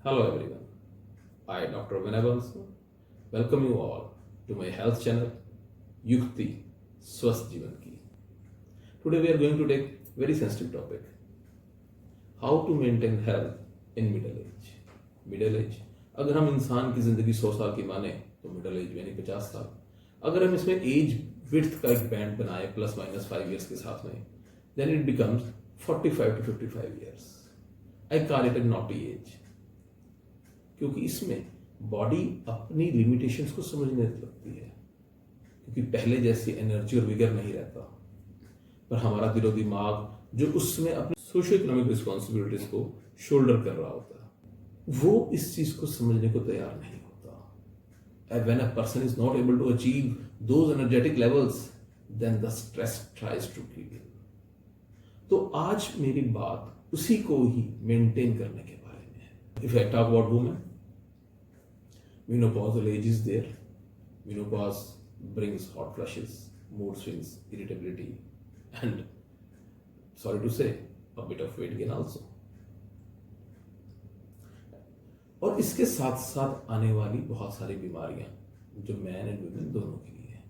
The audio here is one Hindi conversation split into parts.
Hello everyone, I Dr. Vinay Bansal welcome you all to my health channel Yukti Swasth Jeevan Ki. Today we are going to take very sensitive topic, how to maintain health in middle age. Middle age, अगर हम इंसान की जिंदगी 100 साल की माने तो मिडल एज यानी 50 साल. अगर हम इसमें एज विड्थ का एक बैंड बनाए प्लस माइनस 5 ईयर्स के साथ में, then it becomes 45 to 55 years. I call it a naughty age. क्योंकि इसमें बॉडी अपनी लिमिटेशंस को समझने लगती है, क्योंकि पहले जैसी एनर्जी और विगर नहीं रहता, पर हमारा दिलो दिमाग जो उसमें अपनी सोशियो इकोनॉमिक रिस्पॉन्सिबिलिटीज को शोल्डर कर रहा होता है, वो इस चीज को समझने को तैयार नहीं होता. When a person is not able to achieve those energetic levels, then the stress tries to kill him. तो आज मेरी बात उसी को ही मेंटेन करने के बारे में है. If I talk about women, menopausal age is there. Menopause brings hot flushes, mood swings, irritability, and sorry to say, a bit of weight gain also. और इसके साथ साथ आने वाली बहुत सारी बीमारियां जो मैन एंड वुमेन दोनों के लिए हैं,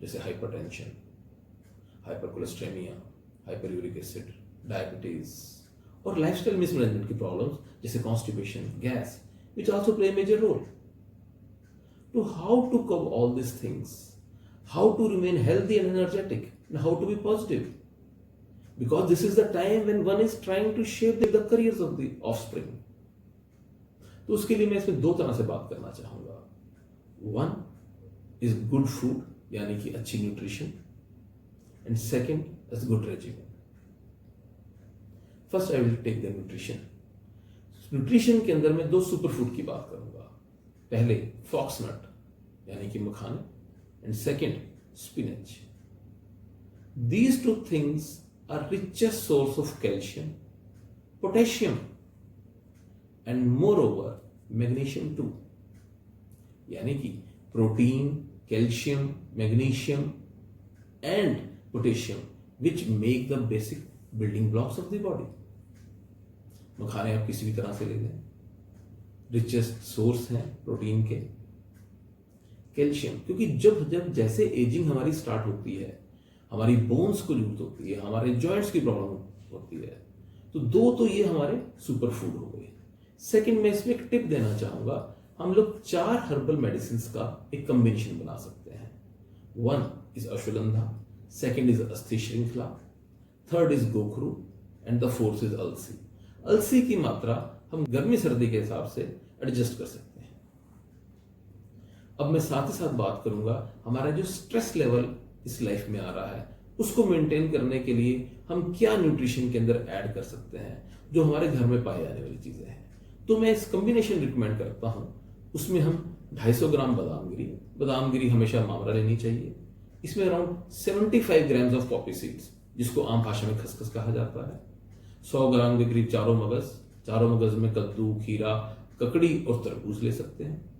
जैसे हाइपरटेंशन, हाइपरकोलेस्ट्रेमिया, हाइपरयूरिक एसिड, डायबिटीज और लाइफस्टाइल मिसमैनेजमेंट की प्रॉब्लम्स जैसे constipation, gas, which also play a major role. To how to cover all these things, how to remain healthy and energetic, and how to be positive. Because this is the time when one is trying to shape the careers of the offspring. तो उसके लिए मैं इसमें दो तरह से बात करना चाहूंगा. One is good food, यानी कि अच्छी nutrition, and second is good regimen. First I will take the nutrition. Nutrition के अंदर मैं दो सुपर फूड की बात करूंगा. पहले फॉक्सनट यानी कि मखाने, and second spinach. These two things are richest source of calcium, potassium and moreover magnesium too. यानी कि protein, calcium, magnesium and potassium which make the basic building blocks of the body. मखाने आप किसी भी तरह से ले लें, रिचेस्ट सोर्स हैं प्रोटीन के. कैल्शियम, क्योंकि जब जब जैसे एजिंग हमारी स्टार्ट होती है, हमारी बोन्स को जरूरत होती है, हमारे जॉइंट्स की प्रॉब्लम होती है, तो दो तो ये हमारे सुपर फूड हो गए. सेकंड में इसमें एक टिप देना चाहूंगा. हम लोग 4 हर्बल मेडिसिन का एक कॉम्बिनेशन बना सकते हैं. One is ashwagandha, second is अस्थि श्रृंखला, थर्ड इज गोखरू एंड द फोर्थ इज अलसी. अलसी की मात्रा हम गर्मी सर्दी के हिसाब से एडजस्ट कर सकते हैं. अब मैं साथ ही साथ बात करूंगा हमारा जो स्ट्रेस लेवल इस लाइफ में आ रहा है, उसको मेंटेन करने के लिए हम क्या न्यूट्रिशन के अंदर ऐड कर सकते हैं जो हमारे घर में पाई जाने वाली चीजें हैं. तो मैं इस कॉम्बिनेशन रिकमेंड करता हूं. उसमें हम 250 ग्राम बादाम गिरी हमेशा मामरा लेनी चाहिए. इसमें around 75 grams of Poppy seeds, जिसको आम भाषा में खसखस कहा जाता है. 100 ग्राम के करीब चारों मगज में कद्दू, खीरा, ककड़ी और तरबूज ले सकते हैं.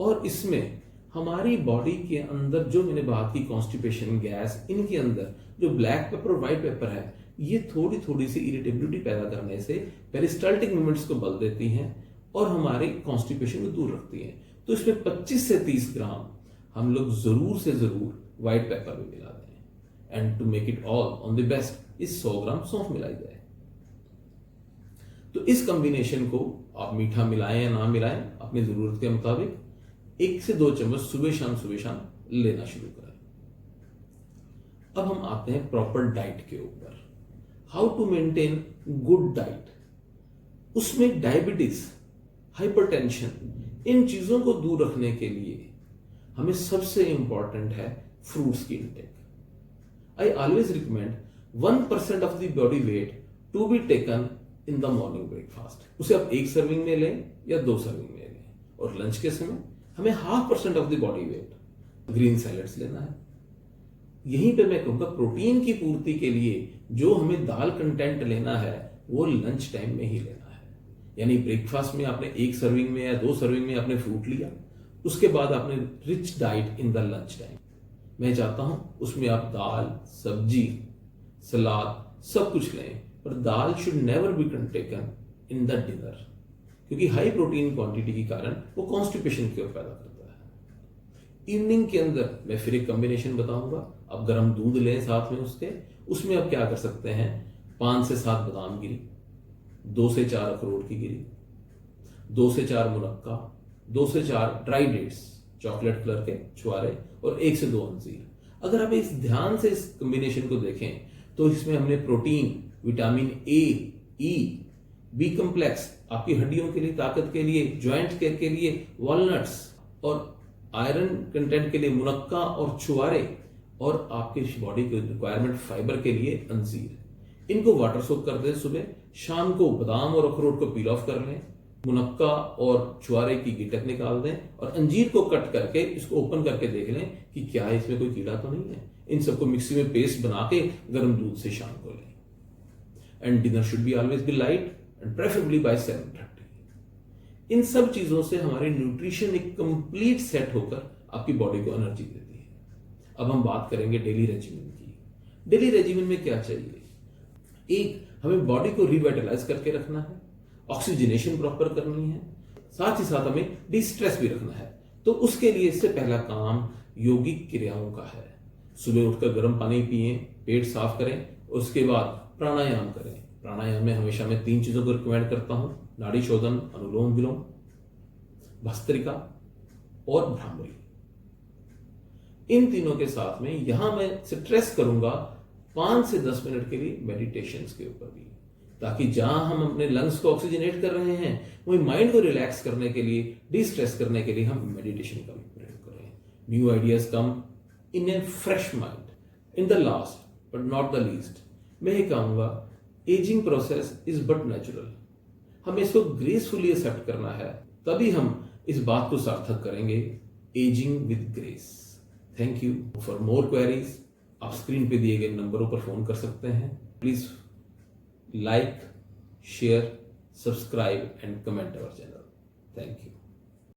और इसमें हमारी बॉडी के अंदर जो मैंने बात की कॉन्स्टिपेशन, गैस, इनके अंदर जो ब्लैक पेपर और व्हाइट पेपर है, ये थोड़ी थोड़ी सी इरिटेबिलिटी पैदा करने से पेरिस्टाल्टिक मूवमेंट्स को बल देती हैं और हमारी कॉन्स्टिपेशन को दूर रखती हैं. तो इसमें 25 से 30 ग्राम हम लोग जरूर से जरूर व्हाइट पेपर भी मिला दें. And to make it all on the best इस 100 ग्राम सौंफ मिलाई जाए. तो इस कॉम्बिनेशन को आप मीठा मिलाएं या ना मिलाएं, अपनी जरूरत के मुताबिक 1 से 2 चम्मच सुबह शाम लेना शुरू करें. अब हम आते हैं प्रॉपर डाइट के ऊपर. How to maintain good diet. उसमें डायबिटीज, हाइपरटेंशन, इन चीजों को दूर रखने के लिए हमें सबसे इंपॉर्टेंट है फ्रूट्स की intake. I always recommend 1% of the body weight to be taken in the morning breakfast. उसे आप 1 सर्विंग में लें या 2 सर्विंग में लें. और लंच के समय हमें 0.5% of the body weight green salads लेना है. यहीं पे मैं कहूंगा प्रोटीन की पूर्ति के लिए जो हमें दाल कंटेंट लेना है वो लंच टाइम में ही लेना है. यानी ब्रेकफास्ट में आपने 1 सर्विंग में या 2 सर्विंग में आपने फ्रूट लिया, उसके बाद आपने rich diet in the lunch time. मैं चाहता हूं उसमें आप दाल, सब्जी, सलाद सब कुछ लें, पर dal should never be taken in the dinner, क्योंकि हाई प्रोटीन क्वांटिटी के कारण वो कॉन्स्टिपेशन की ओर पैदा करता है। इवनिंग के अंदर मैं फिर एक कॉम्बिनेशन बताऊंगा। आप गर्म दूध लें साथ में उसमें आप क्या कर सकते हैं, 5 से 7 बादाम गिरी, 2 से 4 अखरोट की गिरी, 2 से 4 मुनक्का, 2 से 4 ड्राई डेट्स चॉकलेट कलर के छुआरे और 1 से 2 अंजीर। अगर आप इस ध्यान से इस कॉम्बिनेशन को देखें तो इसमें हमने protein, vitamin A, E, B complex, आपकी हड्डियों के लिए, ताकत के लिए, ज्वाइंट केयर के लिए वॉलनट्स, और आयरन कंटेंट के लिए मुनक्का और छुआरे, और आपके बॉडी के रिक्वायरमेंट फाइबर के लिए अंजीर। इनको वाटर सोक कर दें सुबह, शाम को बादाम और अखरोट को पील ऑफ कर लें, मुनक्का और छुआरे की गिटक निकाल दें और अंजीर को कट करके इसको ओपन करके देख लें कि क्या इसमें कोई कीड़ा तो नहीं है। इन सबको मिक्सी में पेस्ट बना के गर्म दूध से शाम को लें। And dinner should be always be light and preferably by 7:30। इन सब चीजों से हमारी न्यूट्रिशन एक कंप्लीट सेट होकर आपकी बॉडी को एनर्जी देती है। अब हम बात करेंगे डेली रेजिमेंट की। डेली रेजिमेंट में क्या चाहिए? एक, हमें बॉडी को रिवाइटलाइज करके रखना है, ऑक्सीजनेशन प्रॉपर करनी है, साथ ही साथ हमें डिस्ट्रेस भी रखना है। तो उसके लिए इससे पहला काम योगिक क्रियाओं का है। सुबह उठकर गर्म पानी पिए, पेट साफ करें, उसके बाद प्राणायाम करें। प्राणायाम में हमेशा मैं 3 चीजों को रिकमेंड करता हूं, नाड़ी शोधन, अनुलोम विलोम, भस्त्रिका और भ्रामरी। इन तीनों के साथ में यहां मैं स्ट्रेस करूंगा 5 से 10 मिनट के लिए मेडिटेशन के ऊपर भी, ताकि जहां हम अपने लंग्स को ऑक्सीजनेट कर रहे हैं वही माइंड को रिलैक्स करने के लिए, डिस्ट्रेस करने के लिए हम मेडिटेशन का भी प्रयोग करें। New ideas come in A fresh mind. In the last but not the least, मैं ये कहूंगा, ageing process is but natural. हमें इसको ग्रेसफुली एक्सेप्ट करना है, तभी हम इस बात को सार्थक करेंगे, ageing with grace. Thank you. For more queries आप स्क्रीन पे दिए गए नंबरों पर फोन कर सकते हैं। Please like, share, subscribe and comment our channel. Thank you.